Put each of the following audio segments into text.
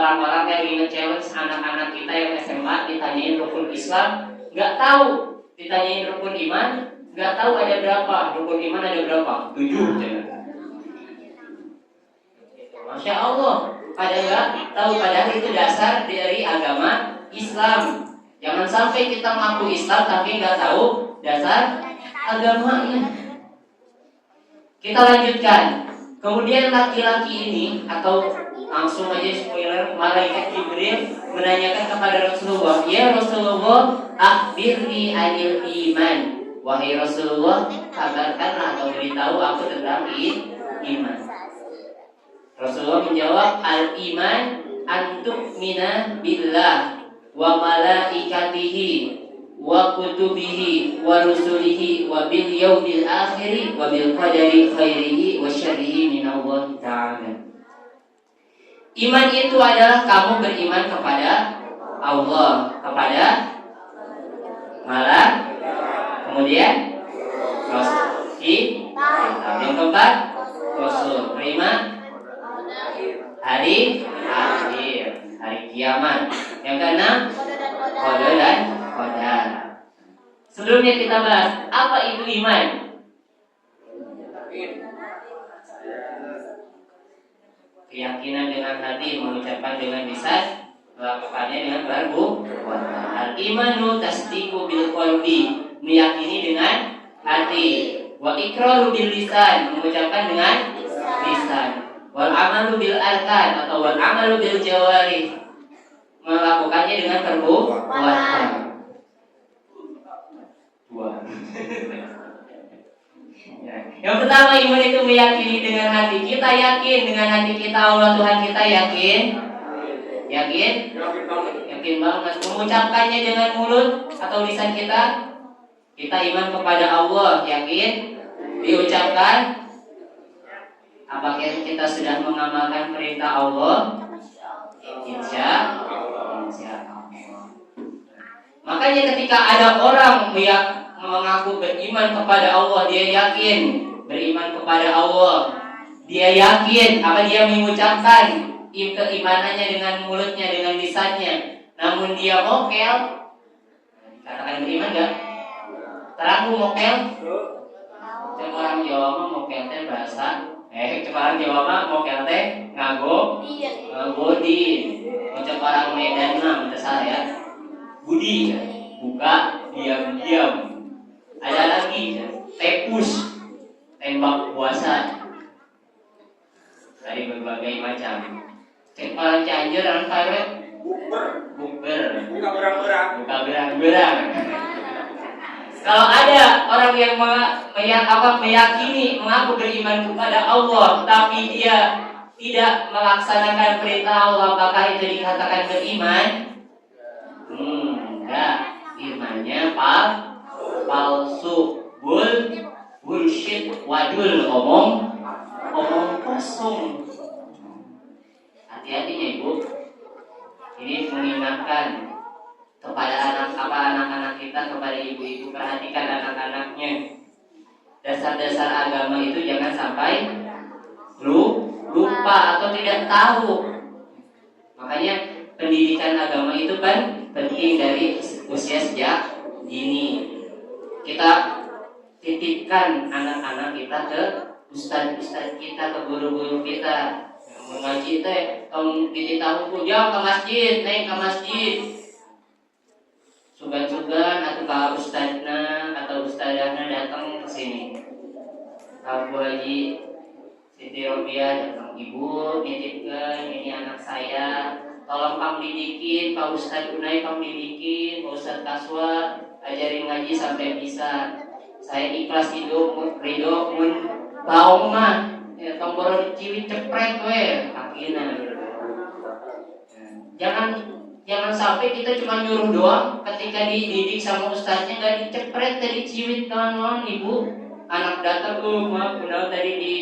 orang-orang yang ingin challenge anak-anak kita yang SMA ditanyain rukun Islam, nggak tahu. Ditanyain rukun iman, nggak tahu ada berapa. Rukun iman ada berapa? 7. Masya Allah. Padahal nggak tahu, padahal itu dasar dari agama Islam. Jangan sampai kita mengaku Islam tapi nggak tahu dasar agamanya. Kita lanjutkan. Kemudian laki-laki ini, atau langsung aja spoiler, malaikat Jibril menanyakan kepada Rasulullah, ya Rasulullah, akhbirni anil iman. Wahai Rasulullah, kabarkanlah atau beritahu aku tentang iman. Rasulullah menjawab, al-iman antu'mina billah wa malaikatihi wa kutubihi wa rusulihi wa bil yaumil akhir wa bil qadari khairihi wa syarrihi min Allah ta'ala. Iman itu adalah kamu beriman kepada Allah, kepada malaikat, kemudian Rasul, yang keempat Rasul, beriman hari akhir, hari kiamat. Yang keenam, qada dan qadar. Sebelumnya kita bahas apa itu iman. Keyakinan dengan hati, mengucapkan dengan lisan, melakukannya dengan perbuatan. Al-imanu tasdiqu bil qalbi, meyakini dengan hati. Wa iqraru bil lisan, mengucapkan dengan lisan. Wal amalu bil arkan atau wal amalu bil jawarih, melakukannya dengan perbuatan. Yang pertama, iman itu meyakini dengan hati. Kita yakin dengan hati kita Allah Tuhan kita, yakin banget. Mengucapkannya dengan mulut atau lisan kita iman kepada Allah, yakin. Diucapkan, apakah kita sudah mengamalkan perintah Allah? Insya Allah. Makanya ketika ada orang yang mengaku beriman kepada Allah, dia yakin beriman kepada Allah, dia yakin apa dia mengucapkan keimanannya dengan mulutnya, dengan lisannya, namun dia mokel, katakan beriman enggak? Teraku mokel? Cek orang Jawa mah mokel teh bahasa cek orang Jawa mah mokel teh ngagodin. Cek orang Medan mah menurut saya budi, buka diam-diam. Ada lagi tepus, tembak puasa, dari berbagai macam. Cek orang Cianjur, orang Karet bukber, buka berang-berang. Kalau ada orang yang meyakini, mengaku beriman kepada Allah, tapi dia tidak melaksanakan perintah Allah, apakah itu dikatakan beriman? Enggak, imannya palsu, bullshit, wadul, omong kosong. Hati-hatinya Ibu. Ini mengingatkan kepada anak-anak kita, kepada ibu-ibu, perhatikan anak-anaknya. Dasar-dasar agama itu jangan sampai lupa atau tidak tahu. Makanya pendidikan agama itu kan penting dari usia sejak dini. Kita titipkan anak-anak kita ke ustaz-ustaz kita, ke guru-guru kita. Mengaji teh, kamu dititah hukum, jangan ke masjid, naik ke masjid. Sugan-sugan atau kalau ustazna atau ustazahna datang ke sini. Abu Haji Siti Robiah datang, Ibu nitipkan ini anak saya, tolong kamu didikin, Pak Ustaz Unai kamu didikin, Pak Ustaz Kaswa ajarin ngaji sampai bisa. Saya ikhlas hidup, ridho mun baung mah tombol ciwit cepret we akina. Jangan sampai kita cuma nyuruh doang, ketika dididik sama ustaznya nggak dicepret, tadi ciwit kawan-kawan. Ibu anak datang maaf kenal tadi di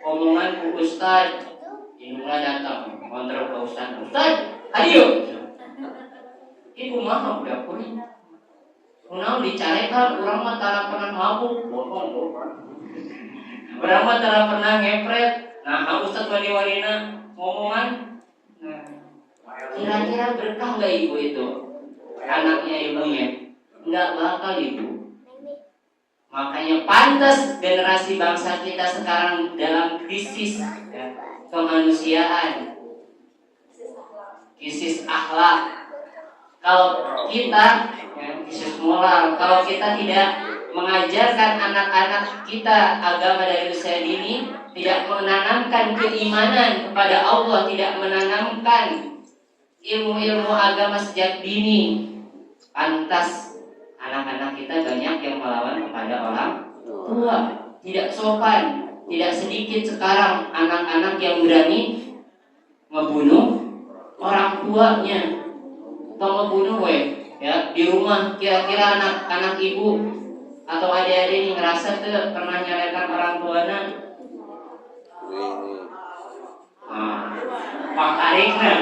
omongan bu ustaz, indungnya datang kontrol ke ustaz, ayo ibu mah udah kuning kenal dicarekan, orang mah tak pernah mabuk, bohong orang mah tak pernah ngepret. Nah, Ustaz wali-walina ngomongan, Kira-kira berkah nggak ibu itu? Anaknya ibunya? Nggak bakal ibu. Makanya pantas generasi bangsa kita sekarang dalam krisis kemanusiaan, krisis akhlak. Kalau kita krisis moral, kalau kita tidak mengajarkan anak-anak kita agama dari usia dini, tidak menanamkan keimanan kepada Allah, tidak menanamkan ilmu-ilmu agama sejak dini, pantas anak-anak kita banyak yang melawan kepada orang tua, tidak sopan. Tidak sedikit sekarang anak-anak yang berani membunuh orang tuanya atau membunuh ya di rumah. Kira-kira anak-anak ibu atau adik-adik ini ngerasa tuh pernah nyalekan orang tuanya? Pak Arikna.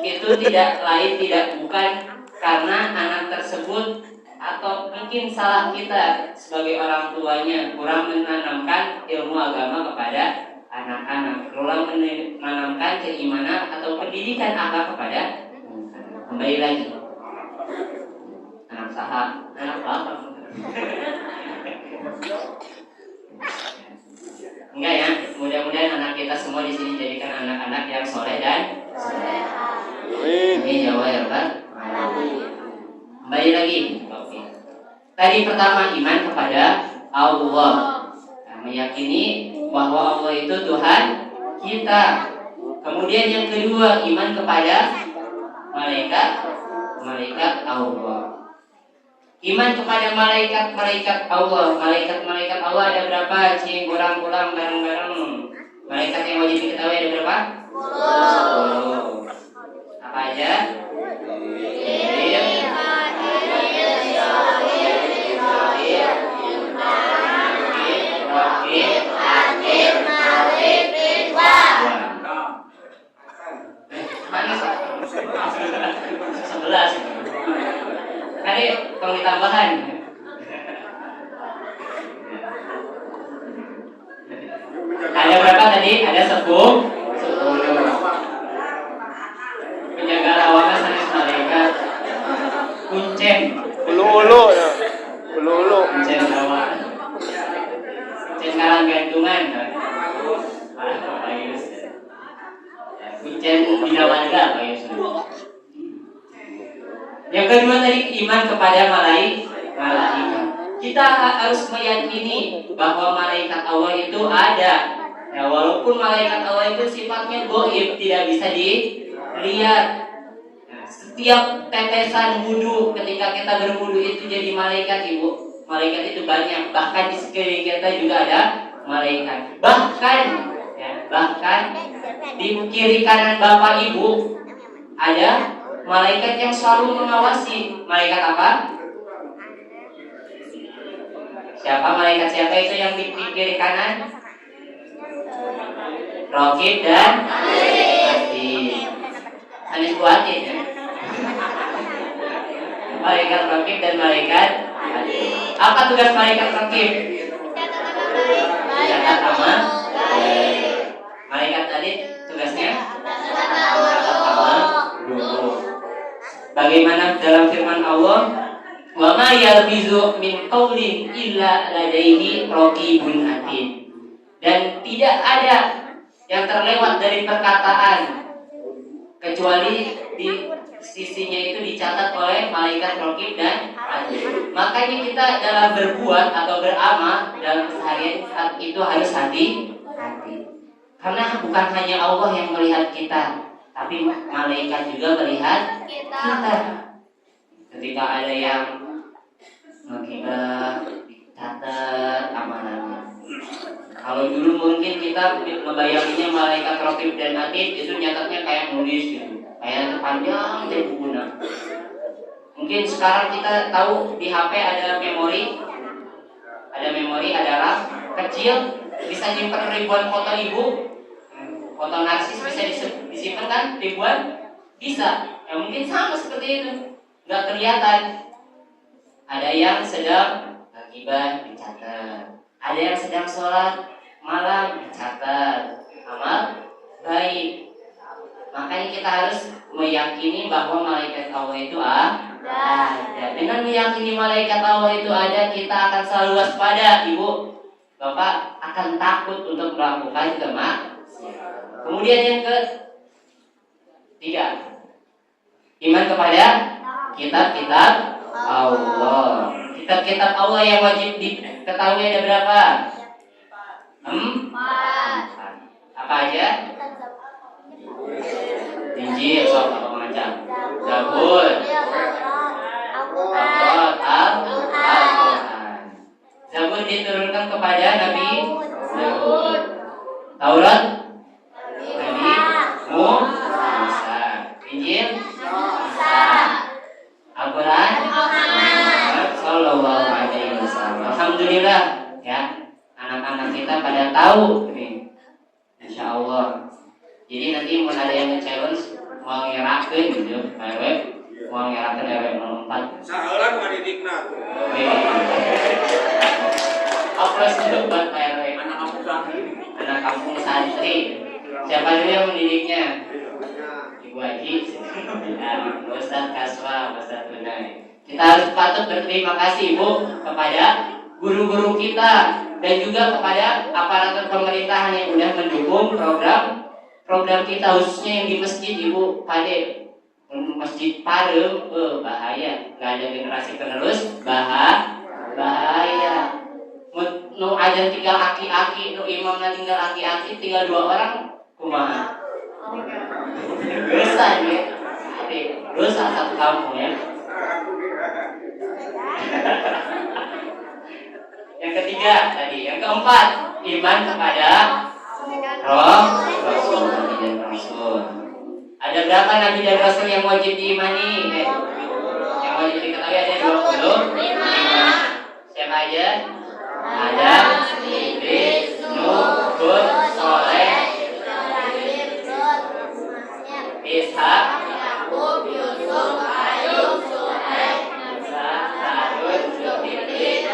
Itu tidak lain tidak bukan karena anak tersebut atau mungkin salah kita sebagai orang tuanya kurang menanamkan ilmu agama kepada anak-anak, kurang menanamkan keimanan atau pendidikan akhlak kepada anak. Kembali lagi anak sahab, anak apa? Enggak ya, mudah-mudahan anak kita semua di sini jadikan anak-anak yang soleh dan soleha. Ini Jawa ya Pak. Kembali lagi. Oke. Tadi pertama iman kepada Allah, meyakini bahwa Allah itu Tuhan kita. Kemudian yang kedua iman kepada malaikat Allah. Iman kepada malaikat Allah. Malaikat Allah ada berapa? Cing kurang-kurang bareng-bareng. Malaikat yang wajib diketahui ada berapa? 10. Apa aja? Tadi kalau ditambahan ada berapa tadi? Ada 10. Penjaga lawangan sanes malaikat. Kuncen. Ulu-ulu ya. Ulu-ulu. Kuncen lawan. Kuncen karang gantungan. Kuncen binawarga Pak Yusuf. Yang kedua tadi iman kepada malaikat. Kita harus meyakini bahwa malaikat Allah itu ada. Ya, walaupun malaikat Allah itu sifatnya gaib, tidak bisa dilihat. Nah, setiap tetesan wudu ketika kita berwudu itu jadi malaikat ibu. Malaikat itu banyak. Bahkan di sekeliling kita juga ada malaikat. Bahkan di kiri kanan bapak ibu ada malaikat yang selalu mengawasi. Malaikat apa? Malaikat siapa itu yang di kiri kanan? Raqib dan Atid. Anis Atid ya. Malaikat Raqib dan malaikat Atid. Apa tugas malaikat Raqib? Mencatat amal. Malaikat Atid tugasnya mencatat amal dulu. Bagaimana dalam firman Allah, wa ma yalfizu min qaulin illa ladaihi raqibun atid. Dan tidak ada yang terlewat dari perkataan kecuali di sisinya itu dicatat oleh malaikat raqib dan atid. Makanya kita dalam berbuat atau beramal dalam keseharian itu harus hati-hati. Karena bukan hanya Allah yang melihat kita, tapi malaikat juga melihat kita. Ketika ada yang menghibah, dicatat amanahnya. Kalau dulu mungkin kita membayanginya malaikat raqib dan atid itu nyatatnya kayak nulis gitu, kayak panjang dan bukunya. Mungkin sekarang kita tahu di HP ada memori, ada RAM kecil, bisa nyimpan ribuan foto ibu. Foto narsis bisa disimpan kan ribuan? Bisa. Ya mungkin sama seperti itu. Nggak kelihatan. Ada yang sedang ghibah dicatat. Ada Ada yang sedang sholat malam, catat amal baik. Makanya kita harus meyakini bahwa malaikat Allah itu ada. Dengan meyakini malaikat Allah itu ada, kita akan selalu waspada, Ibu. Bapak akan takut untuk melakukan kemaksiatan. Kemudian yang ketiga, iman kepada kitab-kitab Allah. Kitab-kitab Allah yang wajib diketahui ada berapa? 4. Apa aja? Injil, apa macam? Zabur, Taurat, Al-Quran. Zabur diturunkan kepada Nabi Daud. Taurat Nabi Musa. Injil Isa. Al-Quran Muhammad Sallallahu Alaihi Wasallam. Alhamdulillah ya, anak-anak kita pada tahu ini, Insya Allah. Jadi nanti mau ada yang nge-challenge mau ngerakeun gitu, mau ngerakeun RW 04. Saeulah nu ngadidikna. Aplaus dulu buat Pak RW. Anak kampung santri. Siapa dulu yang mendidiknya? Ibu Haji, Ustaz Kaswa, Ustaz Tunai. Kita harus patut berterima kasih Ibu kepada guru-guru kita dan juga kepada aparatur pemerintahan yang sudah mendukung program kita, khususnya yang di masjid Ibu Pade. Masjid Parem, bahaya, nggak ada generasi penerus, bahaya. Nu aja tinggal aki-aki, nu imamnya tinggal aki-aki, tinggal 2 orang, kumaha? Dosa ya, dosa satu kampung ya. Yang ketiga tadi, yang keempat, iman kepada Rasul. Ada berapa nabi dan rasul yang wajib diimani? Yang wajib diketahui ada 25. Siapa aja? Adam, Idris, Nuh, Hud, Soleh, Ishak, Yakub, Yusuf, Ayub, Shu'aib, Musa, Harun, Zulkifli,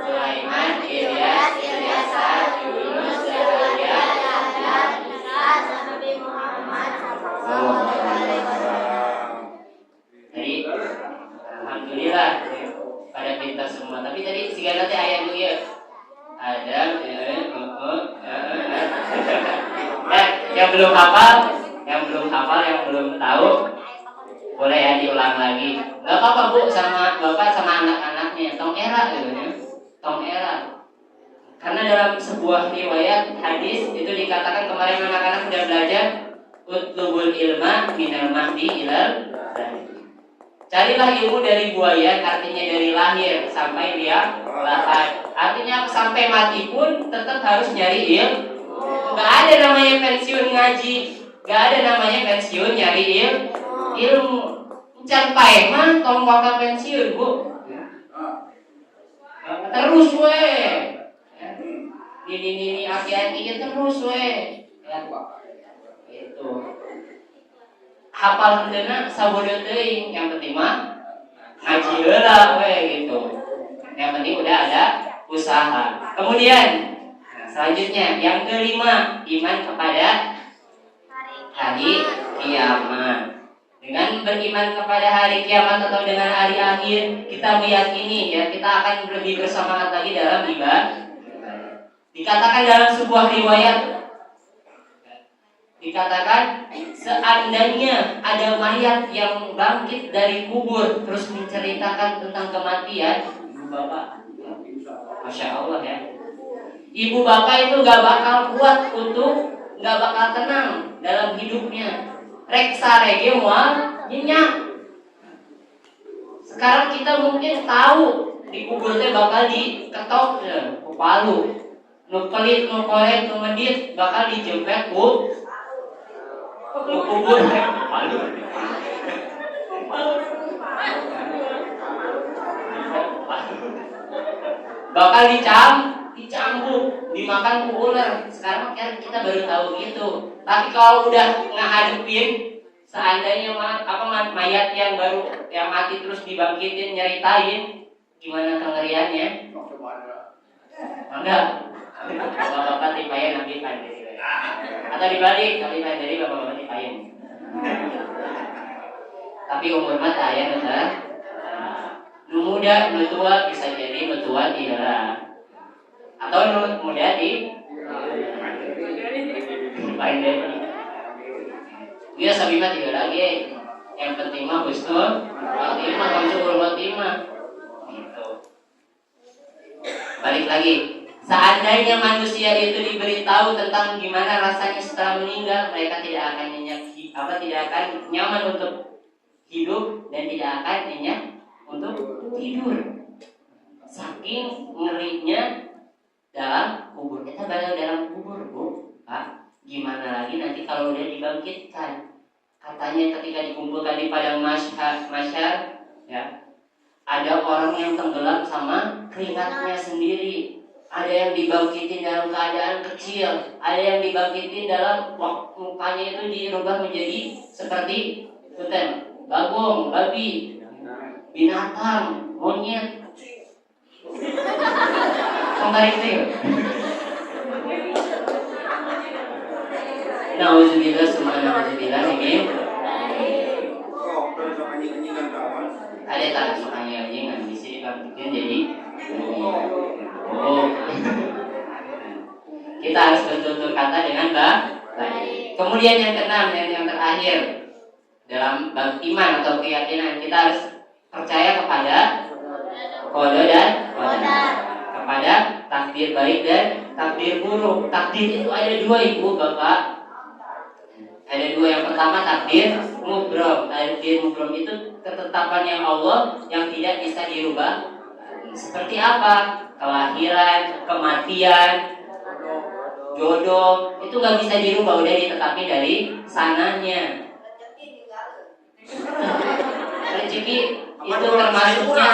Sulaiman, Ilyas, Ilyasa, Yunus, Zakaria, Yahya, Isa, Nabi Muhammad sallallahu alaihi wasallam. Jadi alhamdulillah pada pintar semua. Tapi tadi sigana teh aya nu ieu. Adam, yang belum hafal, yang belum tahu, boleh ya diulang lagi. Gak apa-apa Bu, sama Bapak sama anak-anaknya. Tong era gitu ya. Tong era. Karena dalam sebuah riwayat hadis itu dikatakan kemarin anak-anak sudah belajar utlubul ilma minal mahdi ilal lahir. Carilah ilmu dari buaya, artinya dari lahir sampai dia lahir. Artinya sampai mati pun tetap harus nyari ilmu. Gak ada namanya pensiun ngaji, gak ada namanya pensiun nyari ilmu. Can pae mah tong bakal pensiun Bu. Terus we. Ini aki-aki terus we. Ya, itu. Hafal hendeuna sabodo teuing, yang penting mah ngaji heula we gitu. Yang penting udah ada usaha. Kemudian selanjutnya yang kelima, iman kepada hari kiamat. Dengan beriman kepada hari kiamat atau dengan hari akhir, kita meyakini ya kita akan lebih bersemangat lagi dalam ibadah. Dikatakan dalam sebuah riwayat, dikatakan seandainya ada mayat yang bangkit dari kubur terus menceritakan tentang kematian, ibu bapak, masya Allah ya, ibu bapak itu gak bakal kuat gak bakal tenang dalam hidupnya. Rek sarege moal nyenyak. Sekarang kita mungkin tahu di kubur teh bakal diketok ku palu, nu pelit, nu korek, nu medit bakal dijempet ku kubur palu. Bakal dicambuk, dimakan ku ular. Sekarang kan kita baru tahu gitu. Tapi kalau udah ngadepin seandainya mayat yang baru yang mati terus dibangkitin nyeritain gimana kengeriannya? Enggak. Bapak-bapak tipayan nanti pandai. Atau dibalik, kali pandai bapak-bapak tipayan. Tapi umur mata ya betul. Nu muda, nu tua bisa jadi nu tua tidak. Atau nu muda di pandai. Dia sabima tidak lagi. Yang penting mah husnul khotimah, husnul khotimah. Gitu. Balik lagi. Seandainya manusia itu diberitahu tentang gimana rasanya setelah meninggal, mereka tidak akan tidak akan nyaman untuk hidup dan tidak akan nyenyak untuk tidur. Saking ngerinya dalam kubur. Kita bakal dalam kubur, Bu. Pak, gimana lagi nanti kalau udah dibangkitkan? Katanya ketika dikumpulkan di padang mahsyar, ya, ada orang yang tenggelam sama keringatnya sendiri. Ada yang dibangkitin dalam keadaan kecil, ada yang dibangkitin dalam mukanya itu dirubah menjadi seperti hutan, bagong, babi, binatang, monyet. Kembali itu. Nauzubillah summa nauzubillah ini. Ada tak sukanya anjingan di sini bangkitin jadi kita harus bertutur kata dengan baik. Kemudian yang keenam yang terakhir dalam bab iman atau keyakinan, kita harus percaya kepada qada dan qadar, kepada takdir baik dan takdir buruk. Takdir itu ada dua, Ibu, Bapak. Ada dua. Yang pertama takdir mubrom. Takdir mubrom itu ketetapan yang Allah yang tidak bisa dirubah. Seperti apa? Kelahiran, kematian, jodoh, itu nggak bisa dirubah, udah ditetapkan dari sananya. Rezeki itu termasuknya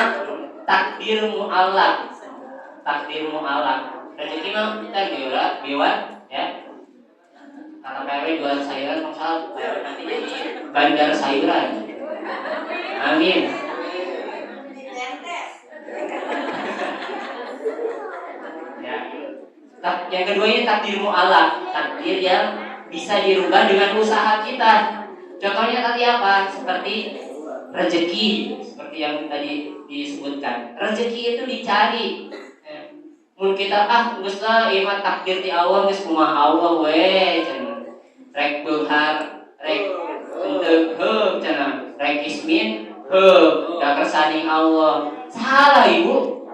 takdir mu'allaq. Takdir mu'allaq. Rezeki mah kita biwat, ya. Kata PW jualan sayuran, maksal nanti jadi bandar sayuran. Amin. Ya. Yang kedua ini takdir mu'allaq, takdir yang bisa dirubah dengan usaha kita. Contohnya tadi apa? Seperti rezeki, seperti yang tadi disebutkan. Rezeki itu dicari. Mun kita geus iman takdir ti Allah geus kumaha Allah we cenah. Rek beunghar, rek henteu heup cenah. Rek ismin heup, da kersani Allah. Salah, Ibu.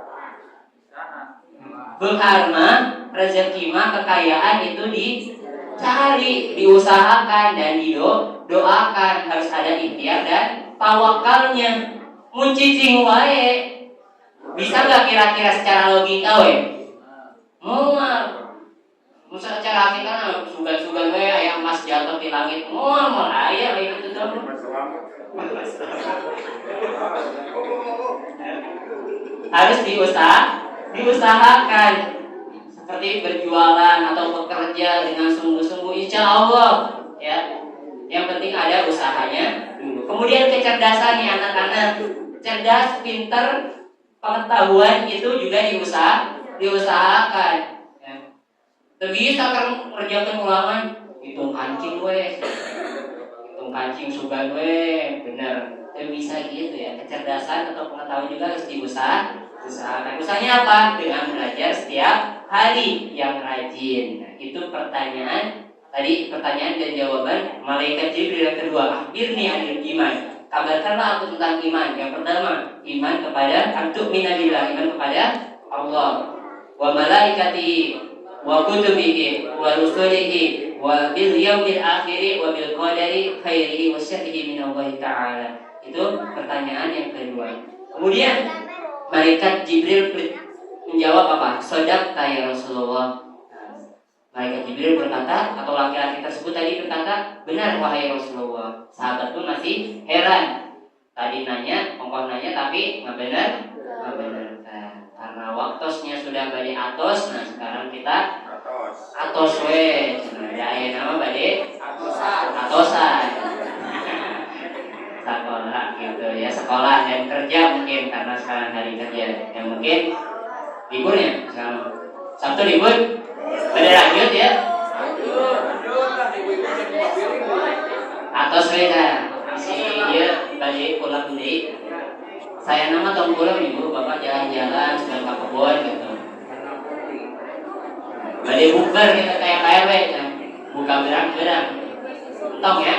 Beunghar mah, rezeki mah, kekayaan itu dicari, diusahakan dan didoakan. Harus ada ikhtiar dan tawakalnya. Mun cicing wae. Bisa enggak kira-kira secara logika we? Mual. Musa cara hakikat sugan-sugan we aya emas jatuh di langit. Mual aya itu tuh. Harus diusahakan. Seperti berjualan atau bekerja dengan sungguh-sungguh, insya Allah, ya. Yang penting ada usahanya dulu. Kemudian kecerdasan nih anak-anak, cerdas, pinter, pengetahuan itu juga diusahakan. Ya. Bisa kan kerjakan ulangan, hitung kancing we, hitung kancing sugan we, bener. Bisa gitu ya. Kecerdasan atau pengetahuan juga harus diusahakan. Usahanya apa? Dengan belajar setiap hari yang rajin. Nah, itu pertanyaan tadi, pertanyaan dan jawaban malaikat Jibril yang kedua. Akhirni anil iman. Kabarkanlah aku tentang iman. Yang pertama, iman kepada antu'mina billah, iman kepada Allah, wa malaikatihi, wa kutubihi, wa rusulihi, wa bil yaumil akhir, wa bil qadari khairihi wa syarrihi min Allah Ta'ala. Itu pertanyaan yang kedua. Kemudian malaikat Jibril menjawab apa? Shadaqta ya Rasulullah. Malaikat Jibril berkata, atau laki-laki tersebut tadi berkata, benar wahai Rasulullah. Sahabat pun masih heran. Tadi nanya, ongkos nanya, tapi nggak benar. Karena waktosnya sudah badi atos, nah sekarang kita atos we. Ada ayat nama badi atosan. Sekolah gitu ya, sekolah dan kerja mungkin karena sekarang hari kerja. Yang mungkin liburnya sekarang Sabtu ribut. Ada lanjut ya. Atau saya si dia tadi pulang beli. Saya nama tong pulang ibu bapak jalan-jalan sedang ke kebun gitu. Bade bubar kita kayak KRW kan. Buka berang-berang. Tong ya.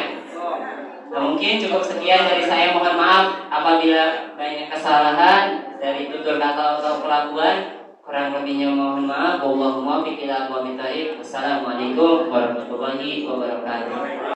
Nah, mungkin cukup sekian dari saya, mohon maaf apabila banyak kesalahan dari tutur kata atau kelakuan. Kurang lebihnya mohon maaf. Wallahumma biqila wa bitariq. Wassalamualaikum warahmatullahi wabarakatuh.